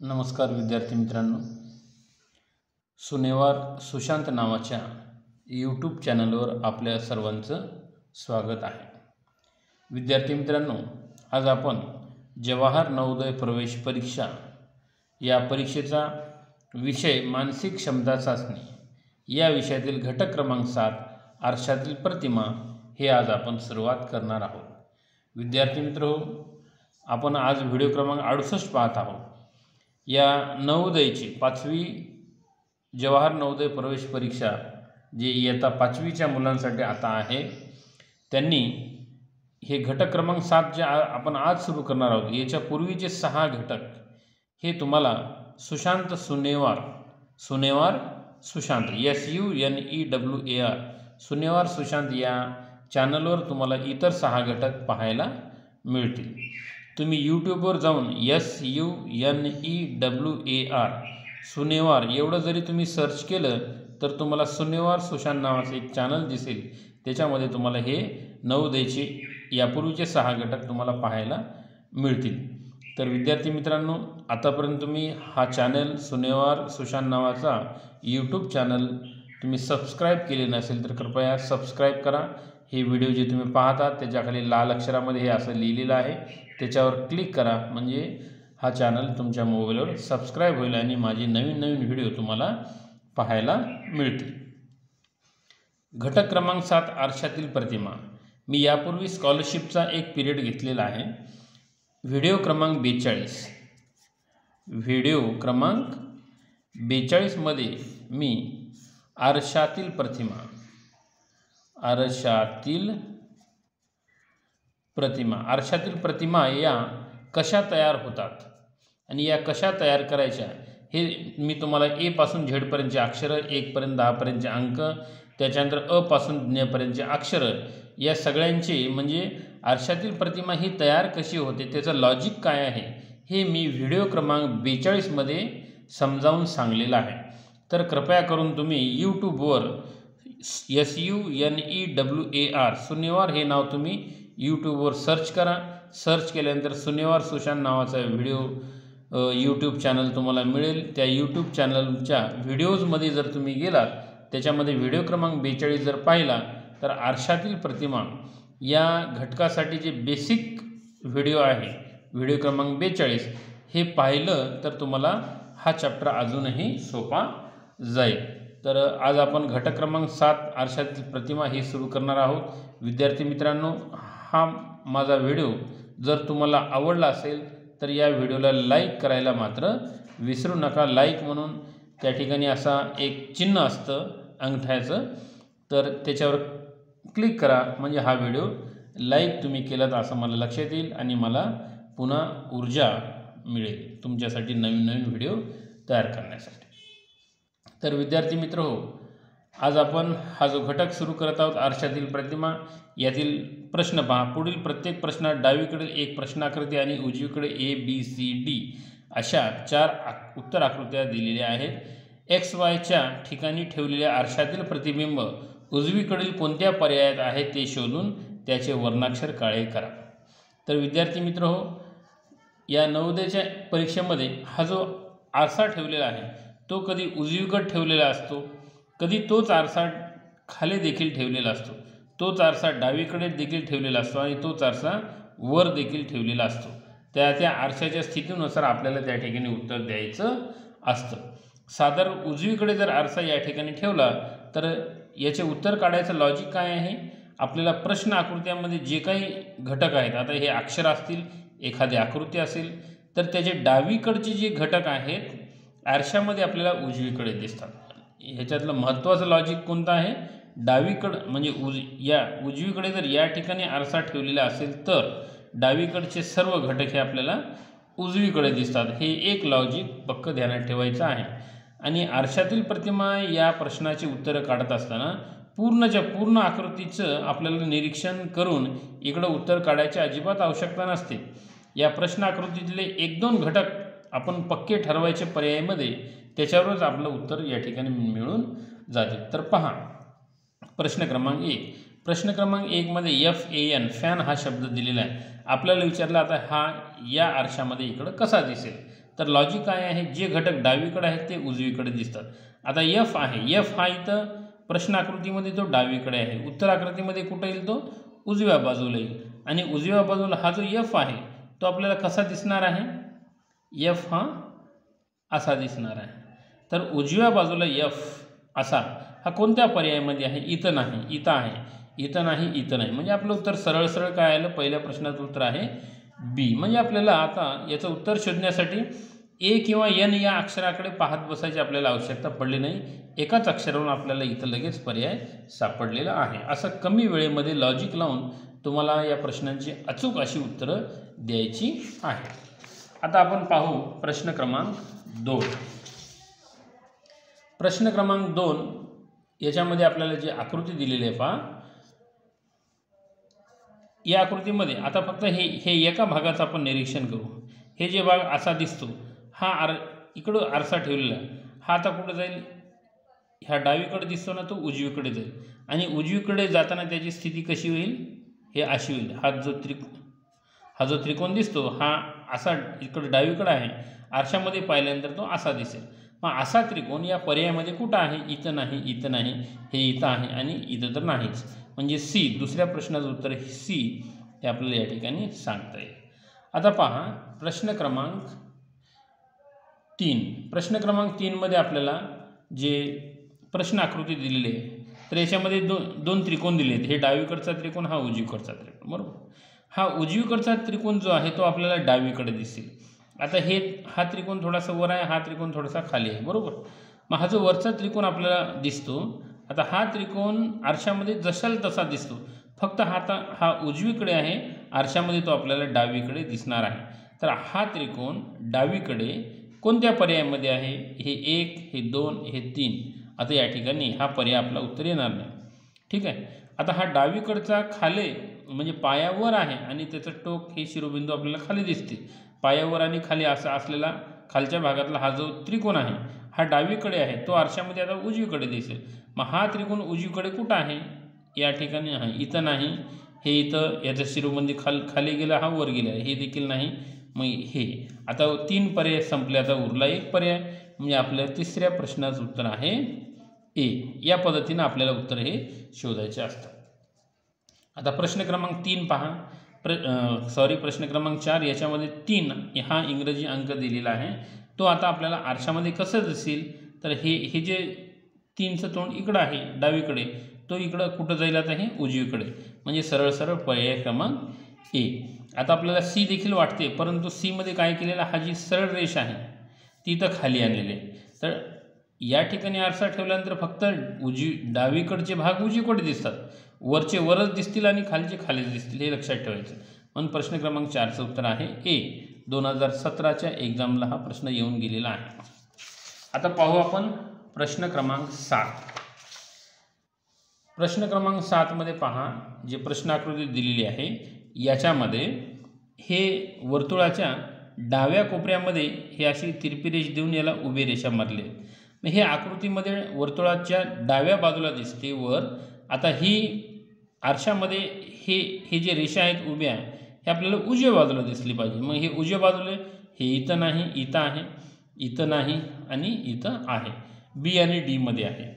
नमस्कार विद्यार्थी मित्रांनो, सुनेवार सुशांत नावाच्या यूट्यूब चॅनलवर आपल्या सर्वांचं स्वागत आहे। विद्यार्थी मित्रांनो, आज आपण जवाहर नवोदय प्रवेश परीक्षा या परीक्षेचा विषय मानसिक क्षमता चाचणी या विषयातील घटक क्रमांक 7 आरशातील प्रतिमा हे आज आपण सुरुवात करणार आहोत। विद्यार्थी मित्रहो, आपण आज व्हिडिओ क्रमांक 68 पाहत आहोत। या नवोदयची 5वी जवाहर नवोदय प्रवेश परीक्षा जी इयत्ता 5वीच्या मुलांसाठी आता आहे, त्यांनी हे घटक क्रमांक 7 जे आपण आज सुरू करणार आहोत याच्या पूर्वीचे 6 घटक हे तुम्हाला सुशांत सुनेवार सुशांत SUNEWAR सुनेवार सुशांत या चॅनलवर तुम्हाला इतर 6 घटक पाहायला मिळतील। तुम्ही यूट्यूबवर जाऊन SUNEWAR सुनेवार एवढं जरी तुम्ही सर्च केलं तर तुम्हाला सुनेवार सुशांत नावाचे एक चॅनल दिसेल। त्याच्यामध्ये तुम्हाला हे नवोदयचे यापूर्वीचे 6 घटक तुम्हाला पाहायला मिळतील। तर विद्यार्थी मित्रांनो, आतापर्यंत तुम्ही हा चॅनल सुनेवार सुशांत नावाचा यूट्यूब चॅनल तुम्ही सबस्क्राईब केले नसेल तर कृपया सबस्क्राईब करा। हे व्हिडिओ जे तुम्ही पाहता त्याच्याखाली लाल अक्षरामध्ये हे असं लिहिलेलं आहे, त्याच्यावर क्लिक करा म्हणजे हा चॅनल तुमच्या मोबाईलवर सबस्क्राईब होईल आणि माझे नवीन व्हिडिओ तुम्हाला पाहायला मिळतील। घटक क्रमांक 7 आरशातील प्रतिमा। मी यापूर्वी स्कॉलरशिपचा एक पिरियड घेतलेला आहे। व्हिडिओ क्रमांक 42 मध्ये मी आरशातील प्रतिमा या कशा तयार होतात आणि या कशा तयार करायच्या हे मी तुम्हाला ए पासून झेड पर्यंतचे अक्षरं, 1 पर्यंत 10 पर्यंतचे अंक, त्याच्यानंतर अ पासून ज्ञ पर्यंतचे अक्षरं या सगळ्यांचे म्हणजे आरशातील प्रतिमा ही तयार कशी होते त्याचं लॉजिक काय आहे हे मी व्हिडिओ क्रमांक 42 मध्ये समजावून सांगलेलं आहे। तर कृपया करून तुम्ही यूट्यूबवर SUNEWAR सुनेवार हे नाव तुम्ही यूट्यूबवर सर्च करा। सर्च केल्यानंतर सुनेवार सुशांत नावाचा व्हिडिओ यूट्यूब चॅनल तुम्हाला मिळेल। त्या यूट्यूब चॅनलच्या व्हिडिओजमध्ये जर तुम्ही गेलात त्याच्यामध्ये व्हिडिओ क्रमांक 42 जर पाहिला तर आरशातील प्रतिमा या घटकासाठी जे बेसिक व्हिडिओ आहे व्हिडिओ क्रमांक 42 हे पाहिलं तर तुम्हाला हा चॅप्टर अजूनही सोपा जाईल। तर आज आपण घटक क्रमांक 7 आरशातील प्रतिमा हे सुरू करणार आहोत। विद्यार्थी मित्रांनो, हा माझा व्हिडिओ जर तुम्हाला आवडला असेल तर या व्हिडिओला लाईक करायला मात्र विसरू नका। लाईक म्हणून त्या ठिकाणी असा एक चिन्ह असतं अंगठ्याचं, तर त्याच्यावर क्लिक करा म्हणजे हा व्हिडिओ लाईक तुम्ही केलात असं मला लक्षात येईल आणि मला पुन्हा ऊर्जा मिळेल तुमच्यासाठी नवीन व्हिडिओ तयार करण्यासाठी। तर विद्यार्थी मित्रहो, आज आपण हा जो घटक सुरू करत आहोत आरशातील प्रतिमा यातील प्रश्न पहा। पुढील प्रत्येक प्रश्नात डावीकडील एक प्रश्नाकृती आणि उजवीकडे ABCD अशा 4 उत्तर आकृत्या दिलेल्या आहेत। XYच्या ठिकाणी ठेवलेल्या आरशातील प्रतिबिंब उजवीकडील कोणत्या पर्यायात आहे ते शोधून त्याचे वर्णाक्षर काळे करा। तर विद्यार्थी मित्रहो, या नवोदयच्या परीक्षेमध्ये हा जो आरसा ठेवलेला आहे तो कधी उजवीकडे ठेवलेला असतो, कधी तोच आरसा खाली देखील ठेवलेला असतो, तोच आरसा डावीकडे देखील ठेवलेला असतो आणि तोच आरसा वर देखील ठेवलेला असतो। त्या आरशाच्या स्थितीनुसार आपल्याला त्या ठिकाणी उत्तर द्यायचं असतं। साधारण उजवीकडे जर आरसा या ठिकाणी ठेवला तर याचे उत्तर काढायचं लॉजिक काय आहे, आपल्याला प्रश्न आकृत्यामध्ये जे काही घटक आहेत, आता हे अक्षर असतील, एखादी आकृती असेल तर त्याचे डावीकडचे जे घटक आहेत आरशामध्ये आपल्याला उजवीकडे दिसतात। ह्याच्यातलं महत्त्वाचं लॉजिक कोणतं आहे, डावीकडं म्हणजे उजवीकडे जर या ठिकाणी आरसा ठेवलेला असेल तर डावीकडचे सर्व घटक हे आपल्याला उजवीकडे दिसतात। हे एक लॉजिक पक्क ध्यानात ठेवायचं आहे। आणि आरशातील प्रतिमा या प्रश्नाची उत्तरं काढत असताना पूर्णच्या पूर्ण आकृतीचं आपल्याला निरीक्षण करून इकडं उत्तर काढायची अजिबात आवश्यकता नसते। या प्रश्न आकृतीतले 1-2 घटक आपण पक्के ठरवायचे पर्यायामध्ये, त्याच्यावरच आपलं उत्तर या ठिकाणी मिळून जाते। तर पहा प्रश्न क्रमांक 1 मध्ये FAN फॅन हा शब्द दिलेला आहे। आपल्याला विचारलं आता हा या आरशामध्ये इकडं कसा दिसेल, तर लॉजिक काय आहे, जे घटक डावीकडे आहेत ते उजवीकडे दिसतात. आता एफ आहे, एफ हा इथं प्रश्न आकृतीमध्ये तो डावीकडे आहे, उत्तर आकृतीमध्ये कुठं येईल, तो उजव्या बाजूला येईल. आणि उजव्या बाजूला हा जो एफ आहे तो आपल्याला कसा दिसणार आहे, एफ हा असा दिसणार आहे. तर उजव्या बाजूला एफ असा हा कोणत्या पर्यायामध्ये आहे, इथं नाही, इथं आहे, इथं नाही, इथं नाही. म्हणजे आपलं उत्तर सरळ सरळ काय आलं, पहिल्या प्रश्नाचं उत्तर आहे बी. म्हणजे आपल्याला आता याचं उत्तर शोधण्यासाठी ए किंवा एन या अक्षराकडे पाहत बसायची आपल्याला आवश्यकता पडली नाही, एकाच अक्षरावरून आपल्याला इथं लगेच पर्याय सापडलेला आहे. असं कमी वेळेमध्ये लॉजिक लावून तुम्हाला या प्रश्नांची अचूक अशी उत्तरं द्यायची आहे. आता आपण पाहू प्रश्न क्रमांक 2. प्रश्न क्रमांक 2 याच्यामध्ये आपल्याला जी आकृती दिलेली आहे पहा, या आकृतीमध्ये आता फक्त हे एका भागाचं आपण निरीक्षण करू. हे जे भाग असा दिसतो, हा इकडं आरसा ठेवलेला आहे, हा आता कुठं जाईल, ह्या डावीकडे दिसतो ना, तो उजवीकडे जाईल. आणि उजवीकडे जाताना त्याची स्थिती कशी होईल, हे अशी होईल. हा जो त्रिकोण दिसतो हा असा इकडं डावीकडे आहे, आरशामध्ये पाहिल्यानंतर तो असा दिसेल. मग असा त्रिकोण या पर्यायामध्ये कुठं आहे, इथं नाही, इथं नाही, हे इथं आहे आणि इथं तर नाहीच. म्हणजे सी, दुसऱ्या प्रश्नाचं उत्तर सी हे आपल्याला या ठिकाणी सांगता येईल. आता पहा प्रश्न क्रमांक 3. प्रश्न क्रमांक 3 मध्ये आपल्याला जे प्रश्न आकृती दिलेली आहे, तर याच्यामध्ये दोन त्रिकोण दिले आहेत. हे डावीकडचा त्रिकोण, हा उजवीकडचा त्रिकोण, बरोबर. हा उजवीकडचा त्रिकोण जो आहे तो आपल्याला डावीकडे दिसेल. आता हा त्रिकोण थोडासा वर आहे, हा त्रिकोण थोडासा खाली आहे, बरोबर. मग हा जो वरचा त्रिकोण आपल्याला दिसतो, आता हा त्रिकोण आरशामध्ये जशाल तसा दिसतो, फक्त हा उजवीकडे आहे, आरशामध्ये तो आपल्याला डावीकडे दिसणार आहे. तर हा त्रिकोण डावीकडे कोणत्या पर्यायामध्ये आहे, हे 1, हे 2, हे 3. आता या ठिकाणी हा पर्याय आपला उत्तर येणार नाही, ठीक आहे. आता हा डावीकडचा खाली म्हणजे पायावर आहे आणि त्याचं टोक हे शिरोबिंदू आपल्याला खाली दिसते. पायावर आणि खाली असा असलेला खालच्या भागातला हा जो त्रिकोण आहे हा डावीकडे आहे, तो आरशामध्ये आता उजवीकडे दिसेल. मग हा त्रिकोण उजवीकडे कुठं आहे, या ठिकाणी आहे, इथं नाही, हे इथं, याचं शिरोबिंदू खाली गेला, हा वर गेला, हे देखील नाही. मग हे आता 3 पर्याय संपले, आता उरला 1 पर्याय. म्हणजे आपल्या तिसऱ्या प्रश्नाचं उत्तर आहे ए. या पद्धतीनं आपल्याला उत्तर हे शोधायचे असतात. आता प्रश्न क्रमांक 3 पहा, प्रश्न क्रमांक 4 याच्यामध्ये 3 हा इंग्रजी अंक दिलेला आहे. तो आता आपल्याला आरशामध्ये कसं दिसेल, तर हे जे 3चं तोंड इकडं आहे डावीकडे, तो इकडं कुठं जाईल, आता हे उजवीकडे. म्हणजे सरळ सरळ पर्याय क्रमांक ए. आता आपल्याला सी देखील वाटते, परंतु सीमध्ये काय केलेलं, हा जी सरळ रेष आहे ती इथं खाली आणलेली आहे. तर या ठिकाणी आरसा ठेवल्यानंतर फक्त डावीकडचे भाग उजवीकडे दिसतात, वरचे वरच दिसतील आणि खालचे खालीच दिसतील, हे लक्षात ठेवायचं. म्हणून प्रश्न क्रमांक 4चं उत्तर आहे ए. 2017च्या एक्झामला हा प्रश्न येऊन गेलेला आहे. आता पाहू आपण प्रश्न क्रमांक 7. प्रश्न क्रमांक 7 मध्ये पहा, जे प्रश्न आकृती दिलेली आहे याच्यामध्ये हे वर्तुळाच्या डाव्या कोपऱ्यामध्ये हे अशी तिरपी रेष देऊन याला उभी रेषा मारली आहे. मग हे आकृतीमध्ये वर्तुळाच्या डाव्या बाजूला दिसते वर. आता ही आरशामध्ये हे जे रेषा आहेत उभ्या, हे आपल्याला उजव्या बाजूला दिसली पाहिजे. मग हे उजव्या बाजूला, हे इथं नाही, इथं आहे, इथं नाही आणि इथं आहे, बी आणि डी मध्ये आहे.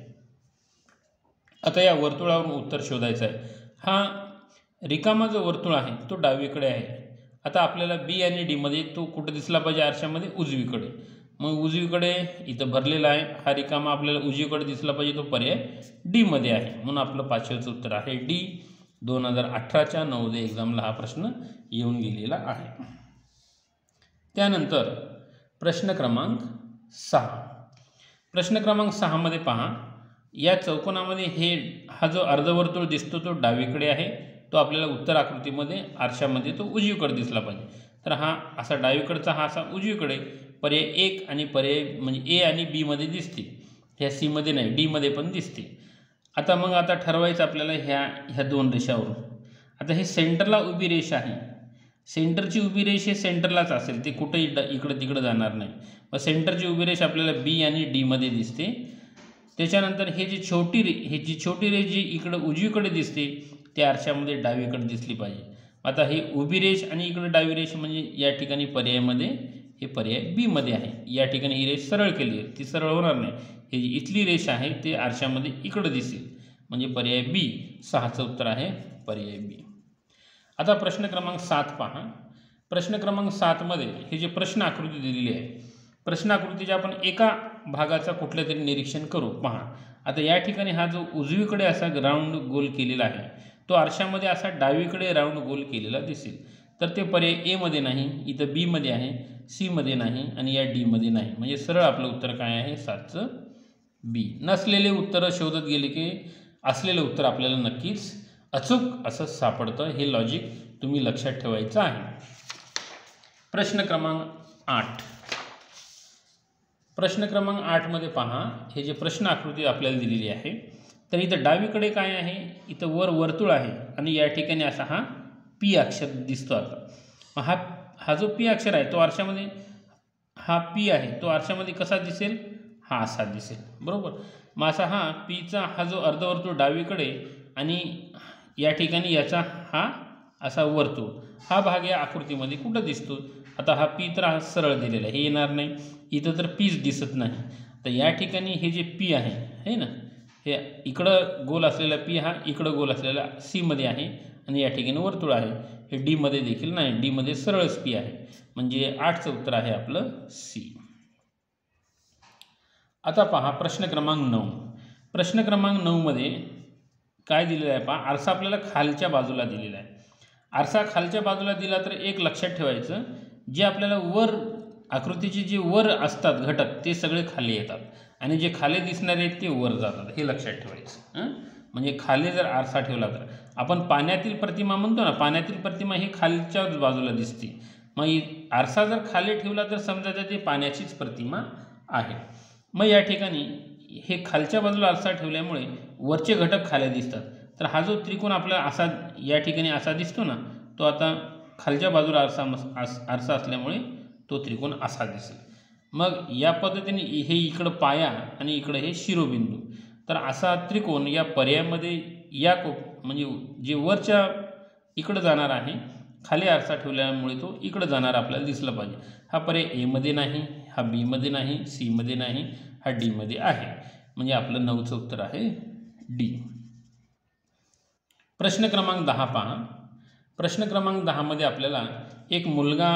आता या वर्तुळावरून उत्तर शोधायचं आहे. हा रिकामा जो वर्तुळ आहे तो डावीकडे आहे. आता आपल्याला बी आणि डी मध्ये तो कुठं दिसला पाहिजे, आरशामध्ये उजवीकडे. मग उजवीकडे इथं भरलेला आहे, हा रिकामा आपल्याला उजवीकडे दिसला पाहिजे, तो पर्याय डी मध्ये आहे. म्हणून आपलं 5वेचं उत्तर आहे डी. 2018च्या नवोदय एक्झामला हा प्रश्न येऊन गेलेला आहे. त्यानंतर प्रश्न क्रमांक 6. प्रश्न क्रमांक 6 मध्ये पहा, या चौकोनामध्ये हा जो अर्धवर्तुळ दिसतो तो डावीकडे आहे, तो आपल्याला उत्तर आकृतीमध्ये आरशामध्ये तो उजवीकडे दिसला पाहिजे. तर हा असा डावीकडचा, हा असा उजवीकडे, पर्याय 1 आणि पर्याय म्हणजे ए आणि बी मध्ये दिसते, ह्या सी मध्ये नाही, डी मध्ये पण दिसते. आता ठरवायचं आपल्याला ह्या 2 रेषावरून. आता हे सेंटरला उभी रेष आहे, सेंटरची उभी रेष हे सेंटरलाच असेल, ते कुठेही इकडं तिकडं जाणार नाही. मग सेंटरची उभी रेष आपल्याला बी आणि डी मध्ये दिसते. त्याच्यानंतर ही जी छोटी रेष जी इकडं उजवीकडे दिसते, त्या आरशामध्ये डावीकडे दिसली पाहिजे. आता ही उभी रेष आणि इकडे डावी रेष म्हणजे या ठिकाणी पर्यायामध्ये हे पर्याय बी मध्ये आहे. या ठिकाणी ही रेष सरळ केली आहे, ती सरळ होणार नाही. ही जी इथली रेष आहे ते आरशामध्ये इकडं दिसेल म्हणजे पर्याय बी. 6चं उत्तर आहे पर्याय बी. आता प्रश्न क्रमांक 7 पहा. प्रश्न क्रमांक 7 मध्ये हे जे प्रश्न आकृती दिलेली आहे, प्रश्न आकृतीच्या आपण एका भागाचा कुठल्या तरी निरीक्षण करू. पहा आता या ठिकाणी हा जो उजवीकडे असा राऊंड गोल केलेला आहे तो आरशामध्ये असा डावीकडे राऊंड गोल केलेला दिसेल. तर ते पर्याय ए मध्ये नाही, इथं बी मध्ये आहे, सी मध्ये नाही आणि या डी मध्ये नाही. म्हणजे सरळ आपलं उत्तर काय आहे? 7चं बी. नसलेले उत्तरं शोधत गेले की असलेलं उत्तर आपल्याला नक्कीच अचूक असं सापडतं. हे लॉजिक तुम्ही लक्षात ठेवायचं आहे. प्रश्न क्रमांक 8. प्रश्न क्रमांक 8 मध्ये पहा, हे जे प्रश्न आकृती आपल्याला दिलेली आहे तर इथं डावीकडे काय आहे? इथं वर वर्तुळ आहे आणि या ठिकाणी असा हा पी अक्षर दिसतो. आता हा जो पी अक्षर आहे तो आरशामध्ये, हा पी आहे तो आरशामध्ये कसा दिसेल? हा असा दिसेल, बरोबर. मग असा हा पीचा हा जो अर्धवर्तुळ डावीकडे आणि या ठिकाणी याचा हा असा वर्तुळ, हा भाग या आकृतीमध्ये कुठं दिसतो? आता हा पी तर हा सरळ दिलेला आहे, हे येणार नाही. इथं तर पीच दिसत नाही. तर या ठिकाणी हे जे पी आहे ना, हे इकडं गोल असलेला पी हा इकडं गोल असलेला सी मध्ये आहे आणि या ठिकाणी वर्तुळ आहे. हे डी मध्ये देखील नाही, डी मध्ये सरळच पी आहे. म्हणजे 8चं उत्तर आहे आपलं सी. आता पहा प्रश्न क्रमांक 9. प्रश्न क्रमांक 9 मध्ये काय दिलेलं आहे पहा. आरसा आपल्याला खालच्या बाजूला दिलेला आहे. आरसा खालच्या बाजूला दिला तर एक लक्षात ठेवायचं, जे आपल्याला वर आकृतीचे जे वर असतात घटक ते सगळे खाली येतात आणि जे खाली दिसणारे आहेत ते वर जातात. हे लक्षात ठेवायचं. म्हणजे खाली जर आरसा ठेवला तर आपण पाण्यातील प्रतिमा म्हणतो ना, पाण्यातील प्रतिमा ही खालच्याच बाजूला दिसते. मग आरसा जर खाली ठेवला तर समजायचं ते पाण्याचीच प्रतिमा आहे. मग या ठिकाणी हे खालच्या बाजूला आरसा ठेवल्यामुळे वरचे घटक खाली दिसतात. तर हा जो त्रिकोण आपला असा या ठिकाणी असा दिसतो ना, तो आता खालच्या बाजूला आरसा असल्यामुळे तो त्रिकोण असा दिसेल. मग या पद्धतीने हे इकडं पाया आणि इकडं हे शिरोबिंदू, तर असा त्रिकोण या पर्यायामध्ये या म्हणजे जे वरच्या इकडं जाणार आहे, खाली आरसा ठेवल्यामुळे तो इकडं जाणार आपल्याला दिसला पाहिजे. हा पर्याय ए मध्ये नाही, हा बी मध्ये नाही, सी मध्ये नाही, हा डी मध्ये आहे. म्हणजे आपलं 9चं उत्तर आहे डी. प्रश्न क्रमांक 10 पहा. प्रश्न क्रमांक 10 मध्ये आपल्याला एक मुलगा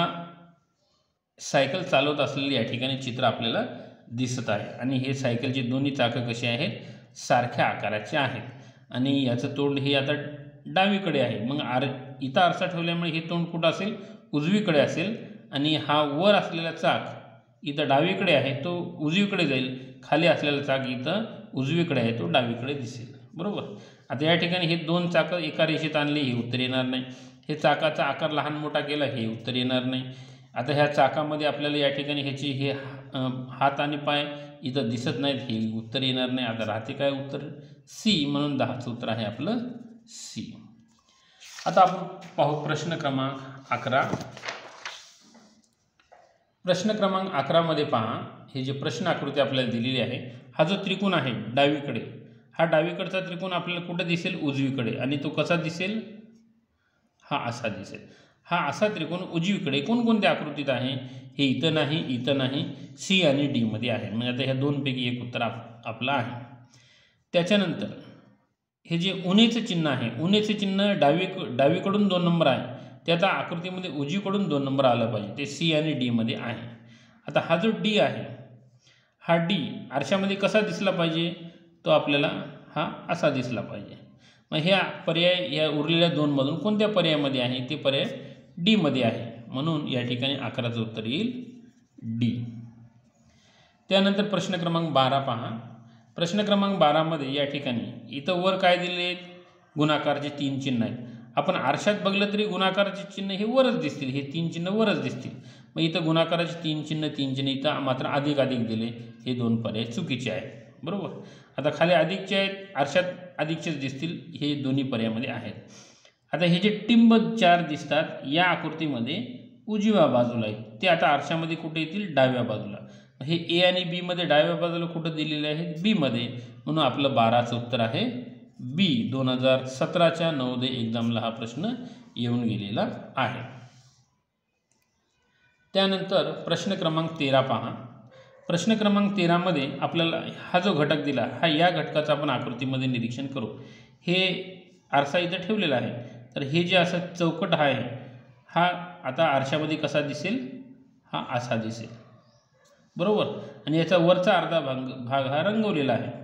सायकल चालवत असलेले या ठिकाणी चित्र आपल्याला दिसत आहे आणि हे सायकलची दोन्ही चाकं कशी आहेत? सारख्या आकाराचे आहेत आणि याचं तोंड हे आता डावीकडे आहे. मग इथं आरसा ठेवल्यामुळे हे तोंड कुठं असेल? उजवीकडे असेल आणि हा वर असलेला चाक इथं डावीकडे आहे, तो उजवीकडे जाईल. खाली असलेला चाक इथं उजवीकडे आहे, तो डावीकडे दिसेल, बरोबर. आता या ठिकाणी हे दोन चाकं एका रेषेत आणले, हे उत्तर येणार नाही. हे चाकाचा आकार लहान मोठा केला, हे उत्तर येणार नाही. आता ह्या चाकामध्ये आपल्याला या ठिकाणी ह्याची हे हात आणि पाय इथं दिसत नाहीत, हे उत्तर येणार नाही. आता राहते काय उत्तर? सी. म्हणून 10चं उत्तर आहे आपलं सी. आता आपण पाहू प्रश्न क्रमांक 11. प्रश्न क्रमांक 11 मध्ये पहा, हे जे प्रश्न आकृती आपल्याला दिलेली आहे, हा जो त्रिकोण आहे डावीकडे, हा डावीकडचा त्रिकोण आपल्याला कुठं दिसेल? उजवीकडे. आणि तो कसा दिसेल? हा असा दिसेल. हा असा त्रिकोण उजवीकडे कोणकोणत्या आकृतीत आहे? हे इथं नाही, इथं नाही, सी आणि डी मध्ये आहे. म्हणजे आता ह्या दोनपैकी एक उत्तर आपलं आहे. त्याच्यानंतर हे जे उणेचं चिन्ह आहे, उणेचं चिन्ह डावीकडून 2 नंबर आहे, ते आता आकृतीमध्ये उजवीकडून 2 नंबर आलं पाहिजे, ते सी आणि डी मध्ये आहे. आता हा जो डी आहे, हा डी आरशामध्ये कसा दिसला पाहिजे? तो आपल्याला हा असा दिसला पाहिजे. मग ह्या पर्याय या उरलेल्या 2 मधून कोणत्या पर्यायामध्ये आहे? ते पर्याय डी मध्ये आहे. म्हणून या ठिकाणी 11चं उत्तर येईल डी. त्यानंतर प्रश्न क्रमांक 12 पहा. प्रश्न क्रमांक 12 मध्ये या ठिकाणी इथं वर काय दिले आहेत? गुणाकारचे 3 चिन्ह आहेत. आपण आरशात बघलं तरी गुणाकाराचे चिन्ह हे वरच दिसतील, हे 3 चिन्ह वरच दिसतील. मग इथं गुणाकाराचे 3 चिन्ह इथं मात्र अधिक दिले, हे 2 पर्याय चुकीचे आहेत, बरोबर. आता खाली अधिकचे आहेत, आरशात अधिकचेच दिसतील, हे दोन्ही पर्यायामध्ये आहेत. आता हे जे टिंब 4 दिसतात या आकृतीमध्ये उजव्या बाजूला आहेत, ते आता आरशामध्ये कुठे येतील? डाव्या बाजूला. हे ए आणि बी मध्ये डाव्या बाजूला कुठं दिलेले आहेत? बी मध्ये. म्हणून आपलं 12चं उत्तर आहे बी 2017च्या नवोदय एक्झामला हा प्रश्न येऊन गेलेला आहे. त्यानंतर प्रश्न क्रमांक 13 पहा. प्रश्न क्रमांक 13 मध्ये आपल्याला हा जो घटक दिला हा या घटकाचं आपण आकृतीमध्ये निरीक्षण करू. हे आरसा इथं ठेवलेला आहे. तर हे जे असं चौकट आहे हा आता आरशामध्ये कसा दिसेल, हा असा दिसेल बरोबर. आणि याचा वरचा अर्धा भाग हा रंगवलेला आहे.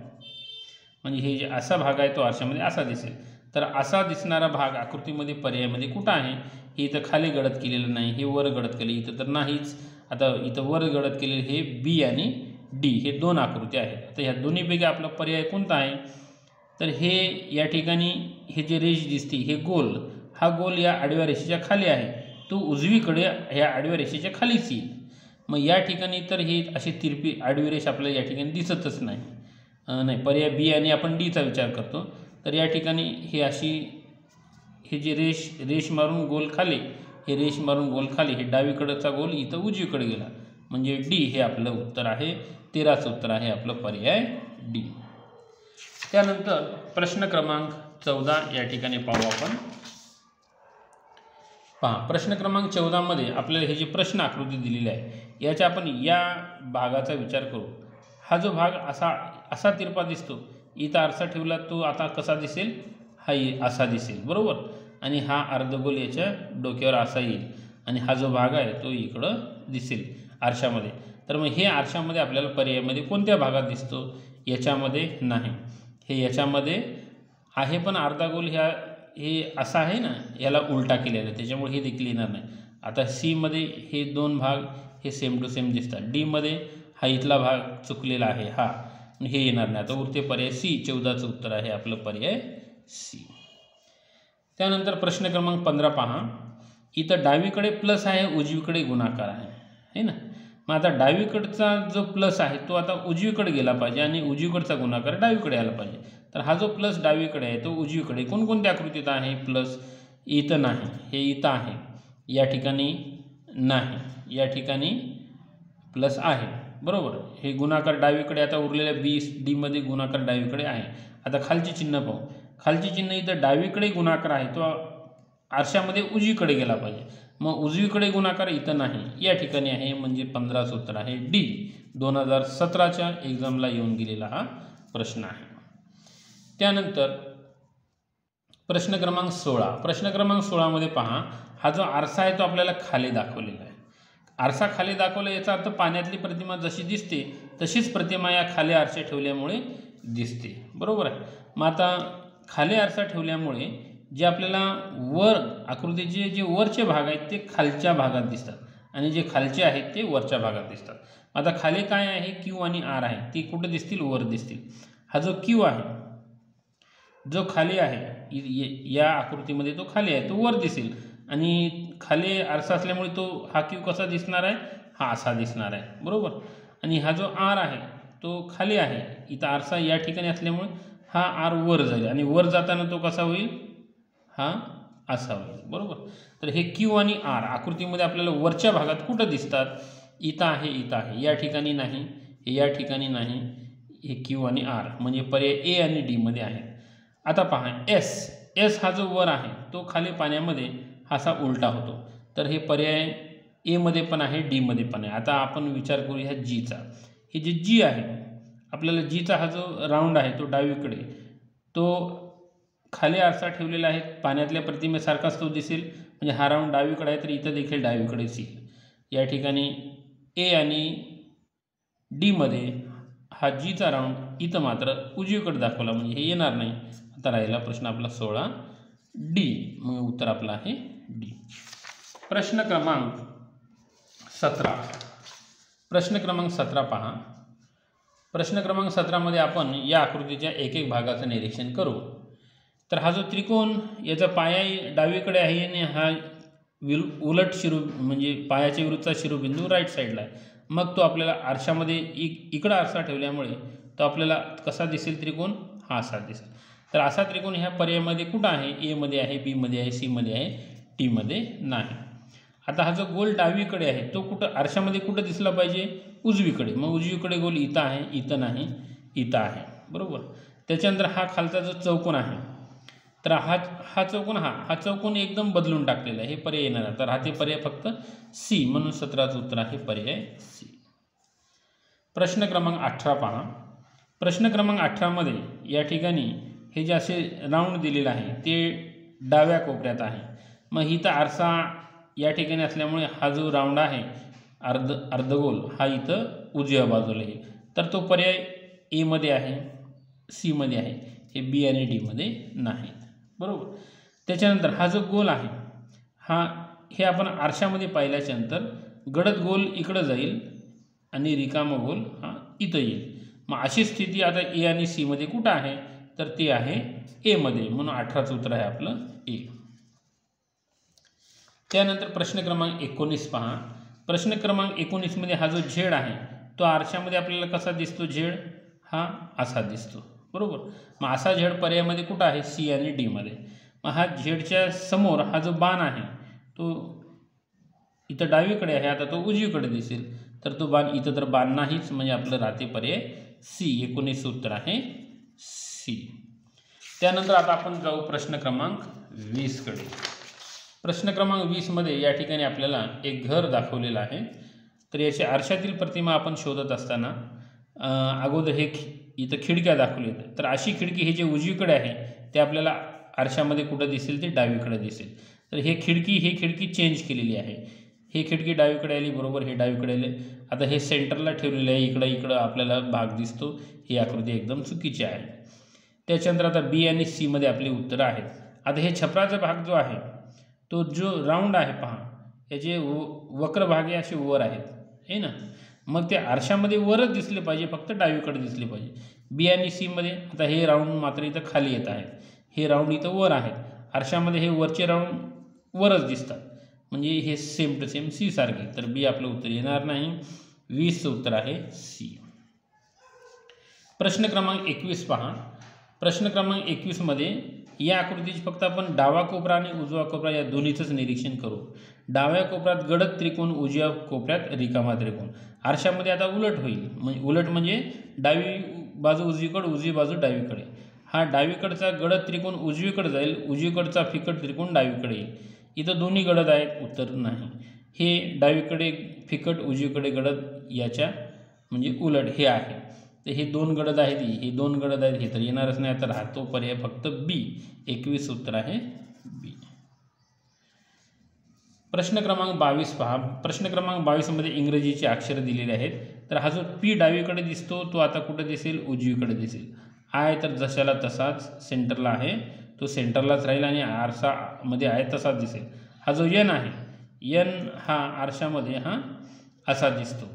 म्हणजे हे जे असा भाग आहे तो आरशामध्ये असा दिसेल. तर असा दिसणारा भाग आकृतीमध्ये पर्यायामध्ये कुठं आहे, हे इथं खाली गडद केलेलं नाही, हे वर गडद केले इथं तर नाहीच. आता इथं वर गडद केलेले हे बी आणि डी हे दोन आकृत्या आहेत. आता ह्या दोन्हीपैकी आपला पर्याय कोणता आहे, तर हे या ठिकाणी हे जे रेष दिसते हे गोल, हा गोल या आडव्या रेषेच्या खाली आहे, तो उजवीकडे ह्या आडव्या रेषेच्या खालीच येईल. मग या ठिकाणी तर हे अशी तिरपी आडवी रेष आपल्याला या ठिकाणी दिसतच नाही. नाही, पर्याय बी आणि आपण डीचा विचार करतो. तर या ठिकाणी हे अशी हे जे रेष मारून गोल खाली, हे रेष मारून गोल खाली, हे डावीकडचा गोल इथं उजवीकडे गेला, म्हणजे डी हे आपलं उत्तर आहे. 13चं उत्तर आहे आपलं पर्याय डी. त्यानंतर प्रश्न क्रमांक 14 या ठिकाणी पाहू आपण. पहा, प्रश्न क्रमांक 14 मध्ये आपल्याला हे जे प्रश्न आकृती दिलेली आहे याच्या आपण या भागाचा विचार करू. हा जो भाग असा तिरपा दिसतो, इथं आरसा ठेवला तो आता कसा दिसेल, हा असा दिसेल बरोबर. आणि हा अर्धगोल याच्या डोक्यावर असा येईल आणि हा जो भाग आहे तो इकडं दिसेल आरशामध्ये. तर मग हे आरशामध्ये आपल्याला पर्यायामध्ये कोणत्या भागात दिसतो, याच्यामध्ये नाही, हे याच्यामध्ये आहे पण अर्धा गोल हे असा आहे ना, याला उलटा केलेला आहे त्याच्यामुळे हे देखील येणार नाही. आता सीमध्ये हे दोन भाग हे सेम टू सेम दिसतात. डीमध्ये हा इथला भाग चुकलेला आहे हा, हे येणार नाही. आता उरते पर्याय सी. 14चं उत्तर आहे आपलं पर्याय सी. त्यानंतर प्रश्न क्रमांक 15 पहा. इथं डावीकडे प्लस आहे, उजवीकडे गुणाकार आहे ना. मग आता डावीकडचा जो प्लस आहे तो आता उजवीकडे गेला पाहिजे आणि उजवीकडचा गुणाकार डावीकडे आला पाहिजे. तर हा जो प्लस डावीकडे आहे तो उजवीकडे कोणकोणत्या आकृतीत आहे प्लस, इथं नाही, हे इथं आहे, या ठिकाणी नाही, या ठिकाणी प्लस आहे बरोबर. हे गुणाकार डावीकडे, आता उरलेल्या बी डीमध्ये गुणाकार डावीकडे आहे. आता खालची चिन्ह पाहू. खालची चिन्ह इथं डावीकडे गुणाकार आहे तो आरशामध्ये उजवीकडे गेला पाहिजे. मग उजवीकडे गुणाकार इथं नाही, या ठिकाणी आहे, म्हणजे 15चं उत्तर आहे डी. 2017च्या एक्झामला येऊन गेलेला हा प्रश्न आहे. त्यानंतर प्रश्न क्रमांक 16. प्रश्न क्रमांक 16 मध्ये पहा, हा जो आरसा आहे तो आपल्याला खाली दाखवलेला आहे. आरसा खाली दाखवला याचा अर्थ पाण्यातली प्रतिमा जशी दिसते तशीच प्रतिमा या खाली आरसे ठेवल्यामुळे दिसते बरोबर आहे. मग आता खाली आरसा ठेवल्यामुळे जे आपल्याला वर आकृतीचे जे वरचे भाग आहेत ते खालच्या भागात दिसतात आणि जे खालचे आहेत ते वरच्या भागात दिसतात. आता खाली काय आहे, क्यू आणि आर आहे, ती कुठे दिसतील, वर दिसतील. हा जो क्यू आहे जो खाली आहे या आकृतीमध्ये तो खाली आहे, तो वर दिसेल. आणि खाली आरसा असल्यामुळे तो हा क्यू कसा दिसणार आहे, हा असा दिसणार आहे बरोबर. आणि हा जो आर आहे तो खाली आहे, इथं आरसा या ठिकाणी असल्यामुळे हा आर वर जाईल आणि वर जाताना तो कसा होईल, हा असा होईल बरोबर. तर हे क्यू आणि आर आकृतीमध्ये आपल्याला वरच्या भागात कुठं दिसतात, इथं आहे, इथं आहे, या ठिकाणी नाही, हे या ठिकाणी नाही, हे क्यू आणि आर म्हणजे पर्याय ए आणि डी मध्ये आहे. आता पहा एस हा जो वर आहे तो खाली पाण्यामध्ये असा उलटा होतो. तर हे पर्याय ए मध्ये पण आहे, डी मध्ये पण आहे. आता आपण विचार करूया जीचा. हे जे जी आहे आपल्याला जीचा हा जो राऊंड आहे तो डावीकडे, तो खाली आरसा ठेवलेला आहे, पाण्यातल्या प्रतिमेसारखाच तो दिसेल, म्हणजे हा राऊंड डावीकडे आहे तर इथं देखील डावीकडेच येईल. या ठिकाणी ए आणि डीमध्ये हा जीचा राऊंड इथं मात्र उजवीकडे दाखवला, म्हणजे हे येणार नाही. आता राहिला प्रश्न आपला 16 डी, मग उत्तर आपलं आहे डी. प्रश्न क्रमांक 17. प्रश्न क्रमांक 17 पहा. प्रश्न क्रमांक 17 मध्ये आपण या आकृतीच्या एक एक भागाचं निरीक्षण करू. तर हा जो त्रिकोण याचा पाया डावीकडे आहे आणि हा उलट म्हणजे पायाच्या विरुद्धचा शिरोबिंदू राईट साईडला आहे. मग तो आपल्याला आरशामध्ये इकडं आरसा ठेवल्यामुळे तो आपल्याला कसा दिसेल त्रिकोण, हा असा दिसेल. तर असा त्रिकोण ह्या पर्यायामध्ये कुठं आहे, ए मध्ये आहे, बी मध्ये आहे, सी मध्ये आहे, टी मध्ये नाही. आता हा जो गोल डावीकडे आहे तो कुठं आरशामध्ये कुठं दिसला पाहिजे, उजवीकडे. मग उजवीकडे गोल इथं आहे, इथं नाही, इथं आहे बरोबर. त्याच्यानंतर हा खालचा जो चौकोन आहे, तर हा चौकोन एकदम बदलून टाकलेला आहे, हे पर्याय येणार आहे. तर हा ते पर्याय फक्त सी, म्हणून 17चं उत्तर आहे पर्याय सी. प्रश्न क्रमांक 18 पहा. प्रश्न क्रमांक 18 मध्ये या ठिकाणी हे जे असे राऊंड दिलेलं आहे ते डाव्या कोपऱ्यात आहे. मग इथं आरसा या ठिकाणी असल्यामुळे हा जो राऊंड आहे अर्धगोल हा इथं उजव्या बाजूला आहे. तर तो पर्याय ए मध्ये आहे, सी मध्ये आहे, हे बी आणि डी मध्ये नाही. बरोबर. त्याच्यानंतर हा जो गोल आहे हे आपण आरशामध्ये पाहिल्याच्या नंतर गडद गोल इकडं जाईल आणि रिकामा गोल हा इथं येईल. मग अशी स्थिती आता ए आणि सी मध्ये कुठं आहे, तर ते आहे ए मध्ये, म्हणून 18चं उत्तर आहे आपलं ए. त्यानंतर प्रश्न क्रमांक 19 पहा. प्रश्न क्रमांक 19 मध्ये हा जो झेड आहे तो आरशामध्ये आपल्याला कसा दिसतो, झेड हा असा दिसतो. बरोबर. मग असा झेड पर्यायामध्ये कुठं आहे, सी आणि डी मध्ये. मग हा झेडच्या समोर हा जो बाण आहे तो इथं डावीकडे आहे, आता तो उजवीकडे दिसेल. तर तो बाण इथं तर बाण नाहीच, म्हणजे आपलं राहते पर्याय सी. 19 उत्तर आहे सी. त्यानंतर आता आपण जाऊ प्रश्न क्रमांक 20 कडे. प्रश्न क्रमांक 20 मध्ये या ठिकाणी आपल्याला एक घर दाखवलेलं आहे. तर याची आरशातील प्रतिमा आपण शोधत असताना अगोदर हे इथं खिडक्या दाखवल्या आहेत. तर अशी खिडकी हे जे उजवीकडे आहे ते आपल्याला आरशामध्ये कुठं दिसेल, ते डावीकडे दिसेल. तर हे खिडकी चेंज केलेली आहे. हे खिडकी डावीकडे आली, बरोबर, हे डावीकडे आले. आता हे सेंटरला ठेवलेलं आहे, इकडं आपल्याला भाग दिसतो. ही आकृती एकदम चुकीची आहे. त्याच्यानंतर आता बी आणि सी मध्ये आपली उत्तरं आहेत. आता हे छपराचा भाग जो आहे तो जो राऊंड आहे पहा, याचे वक्र भाग हे असे वर आहेत, हे ना. मग ते आरशामध्ये वरच दिसले पाहिजे, फक्त डावीकडे दिसले पाहिजे. बी आणि सी मध्ये आता हे राऊंड मात्र इथं खाली येत आहेत, हे राऊंड इथं वर आहेत. आरशामध्ये हे वरचे राऊंड वरच दिसतात, म्हणजे हे सेम टू सेम सी सारखे. तर बी आपलं उत्तर येणार नाही. 20चं उत्तर आहे सी. प्रश्न क्रमांक 21 पहा. प्रश्न क्रमांक 21 मध्ये या आकृतीची फक्त आपण डावा कोपरा आणि उजवा कोपरा या दोन्हीचंच निरीक्षण करू. डाव्या कोपऱ्यात गडद त्रिकोण, उजव्या कोपऱ्यात रिकामा त्रिकोण. आरशामध्ये आता उलट होईल, उलट म्हणजे डावी बाजू उजवीकडे, उजवी बाजू डावीकडे. हा डावीकडचा गडद त्रिकोण उजवीकडे जाईल, उजवीकडचा फिकट त्रिकोण डावीकडे येईल. इथं दोन्ही गडद आहेत, उत्तर नाही. हे डावीकडे फिकट, उजवीकडे गडद, याच्या म्हणजे उलट हे आहे. तर हे दोन गडद आहेत, हे दोन गडद आहेत, हे तर येणारच नाही. तर हा तो पर्याय फक्त बी. 21 उत्तर आहे बी. प्रश्न क्रमांक 22 पहा. प्रश्न क्रमांक 22 मध्ये इंग्रजीचे अक्षर दिलेले आहेत. तर हा जो पी डावीकडे दिसतो तो आता कुठे दिसेल, उजवीकडे दिसेल. आय तर जशाला तसाच सेंटरला आहे, तो सेंटरलाच राहील आणि आरशामध्ये आहे तसाच दिसेल. हा जो एन आहे, एन हा आरशामध्ये हा असा दिसतो,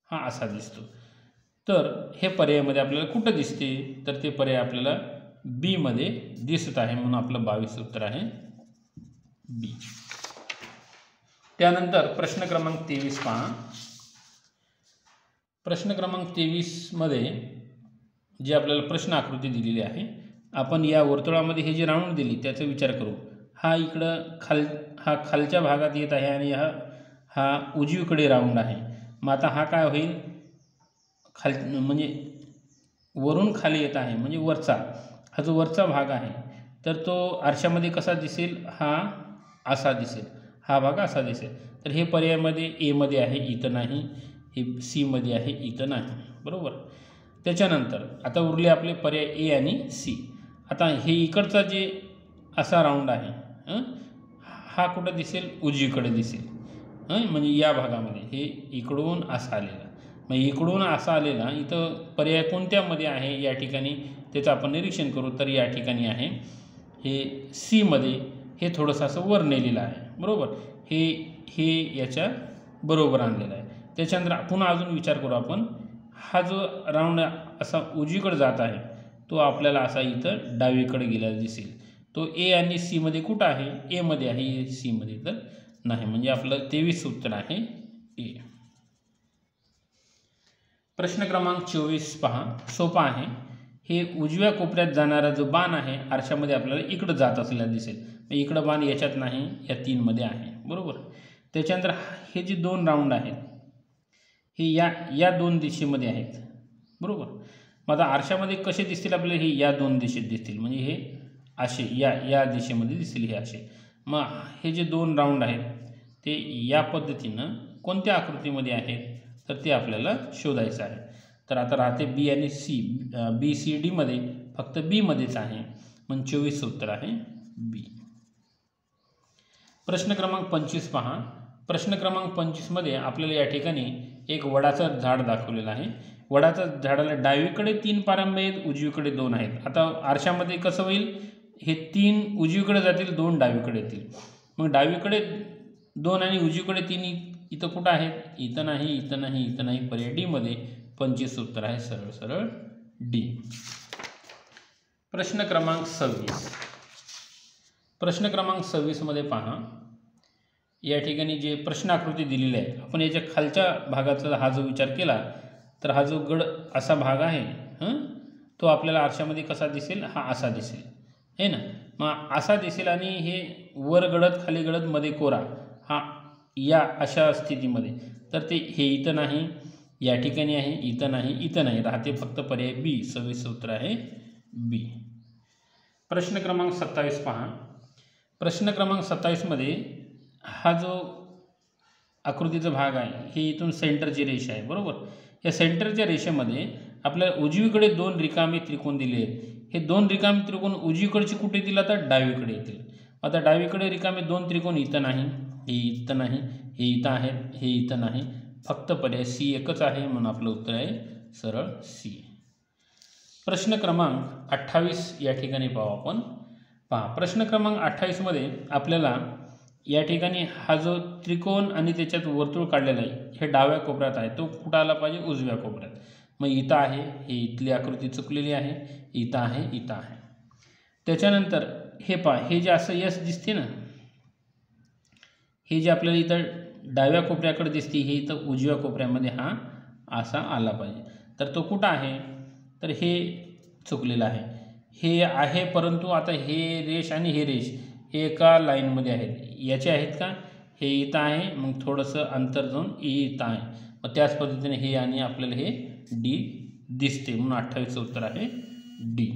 हा असा दिसतो. तर हे पर्यायामध्ये आपल्याला कुठं दिसते, तर ते पर्याय आपल्याला बी मध्ये दिसत आहे, म्हणून आपलं 22 उत्तर आहे बी. त्यानंतर प्रश्न क्रमांक 23 पहा. प्रश्न क्रमांक 23 मध्ये जे आपल्याला प्रश्न आकृती दिलेली आहे, आपण या वर्तुळामध्ये हे जे राऊंड दिली त्याचा विचार करू. हा इकडं हा खालच्या भागात येत आहे आणि हा उजवीकडे राऊंड आहे. मग आता हा काय होईल, म्हणजे वरून खाली येत आहे, म्हणजे वरचा हा जो वरचा भाग आहे तर तो आरशामध्ये कसा दिसेल, हा असा दिसेल, हा भाग असा दिसेल. तर हे पर्यायामध्ये ए मध्ये आहे, इथं नाही. हे सी मध्ये आहे, इथं नाही. बरोबर. त्याच्यानंतर आता उरले आपले पर्याय ए आणि सी. आता हे इकडचा जे असा राऊंड आहे हा कुठं दिसेल, उजवीकडे दिसेल, म्हणजे या भागामध्ये हे इकडून असा आलेला. मग इकडून असा आलेला इथं पर्याय कोणत्यामध्ये आहे या ठिकाणी त्याचं आपण निरीक्षण करू. तर या ठिकाणी आहे हे सी मध्ये, हे थोडंसं असं वर नेलेलं आहे. बरोबर. हे याच्या बरोबर आणलेलं आहे. त्याच्यानंतर पुन्हा अजून विचार करू आपण. हा जो राऊंड असा उजवीकडे जात आहे तो आपल्याला असा इथं डावीकडे गेलेला दिसेल. तो ए आणि सी मध्ये कुठं आहे, ए मध्ये आहे, सी मध्ये तर नाही. म्हणजे आपलं 23 उत्तर आहे ए. प्रश्न क्रमांक 24 पहा. सोपा आहे. हे उजव्या कोपऱ्यात जाणारा जो बाण आहे आरशामध्ये आपल्याला इकडं जात असलेला दिसेल. इकडं बाण याच्यात नाही, या 3 मध्ये आहे. बरोबर. त्याच्यानंतर हे जे दोन राऊंड आहेत हे या दोन दिशेमध्ये आहेत. बरोबर. मग आता आरशामध्ये कसे दिसतील आपल्याला, हे या दोन दिशेत दिसतील, म्हणजे हे असे या दिशेमध्ये दिसतील, हे असे. मग हे जे दोन राऊंड आहेत ते या पद्धतीनं कोणत्या आकृतीमध्ये आहेत तर ते आपल्याला शोधायचं आहे. तर आता राहते बी आणि सी, बी सी डीमध्ये फक्त बीमध्येच आहे, मग 24 उत्तर आहे बी. प्रश्न क्रमांक 25 पहा. प्रश्न क्रमांक 25मध्ये आपल्याला या ठिकाणी एक वडाचं झाड दाखवलेलं आहे. वडाच्या झाडाला डावीकडे 3 पारंब्या आहेत, उजवीकडे 2 आहेत. आता आरशामध्ये कसं होईल, हे 3 उजवीकडे जातील, 2 डावीकडे येतील. मग डावीकडे 2 आणि उजवीकडे 3 इथं कुठं आहेत, इथं नाही, इथं नाही, इथं नाही, पर्याय डी मध्ये 25 उत्तर आहे सरळ सरळ डी. प्रश्न क्रमांक 26. प्रश्न क्रमांक 26 मध्ये पहा. या ठिकाणी जे प्रश्न आकृती दिलेली आहे, आपण याच्या खालच्या भागाचा हा जो विचार केला तर हा जो गड असा भाग आहे तो आपल्याला आरशामध्ये कसा दिसेल, हा असा दिसेल आहे ना. मग असा दिसेल आणि हे वर गडद खाली गडद मध्ये कोरा, हा या अशा स्थितीमध्ये, तर ते हे इथं नाही, या ठिकाणी आहे, इथं नाही, इथं नाही, राहते फक्त पर्याय बी. 26 उत्तर आहे बी. प्रश्न क्रमांक 27 पहा. प्रश्न क्रमांक 27 मध्ये हा जो आकृतीचा भाग आहे, हे इथून सेंटरची रेषा आहे बरोबर. या सेंटरच्या रेषेमध्ये आपल्याला उजवीकडे 2 रिकामे त्रिकोण दिले आहेत. हे 2 रिकामे त्रिकोण उजवीकडचे कुठे येतील, आता डावीकडे येतील. आता डावीकडे रिकामे 2 त्रिकोण इथं नाही, हे इथं नाही, हे इथं आहेत, हे इथं नाही, फक्त पर्याय सी एकच आहे, म्हणून आपलं उत्तर आहे सरळ सी. प्रश्न क्रमांक 28 या ठिकाणी पाहू आपण. पहा, प्रश्न क्रमांक 28 मध्ये आपल्याला या ठिकाणी हा जो त्रिकोण आणि त्याच्यात वर्तुळ काढलेला आहे, हे डाव्या कोपऱ्यात आहे, तो कुठं आला पाहिजे, उजव्या कोपऱ्यात. मग इथं आहे, हे इथली आकृती चुकलेली आहे, इथं आहे, इथं आहे. त्याच्यानंतर हे पहा, हे जे असं यस दिसते ना, हे जे आपल्याला इथं डाव्या कोपऱ्याकडे दिसते, हे इथं उजव्या कोपऱ्यामध्ये हा असा आला पाहिजे. तर तो कुठं आहे, तर हे चुकलेलं आहे, हे आहे, परंतु आता हे रेष आणि हे रेष हे एका लाईनमध्ये आहेत, याचे आहेत का, हे इथं आहे, मग थोडंसं अंतर जाऊन इथं आहे, मग त्याच पद्धतीने हे आणि आपल्याला हे डी दिसते, म्हणून 28 उत्तर आहे डी.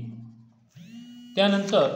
त्यानंतर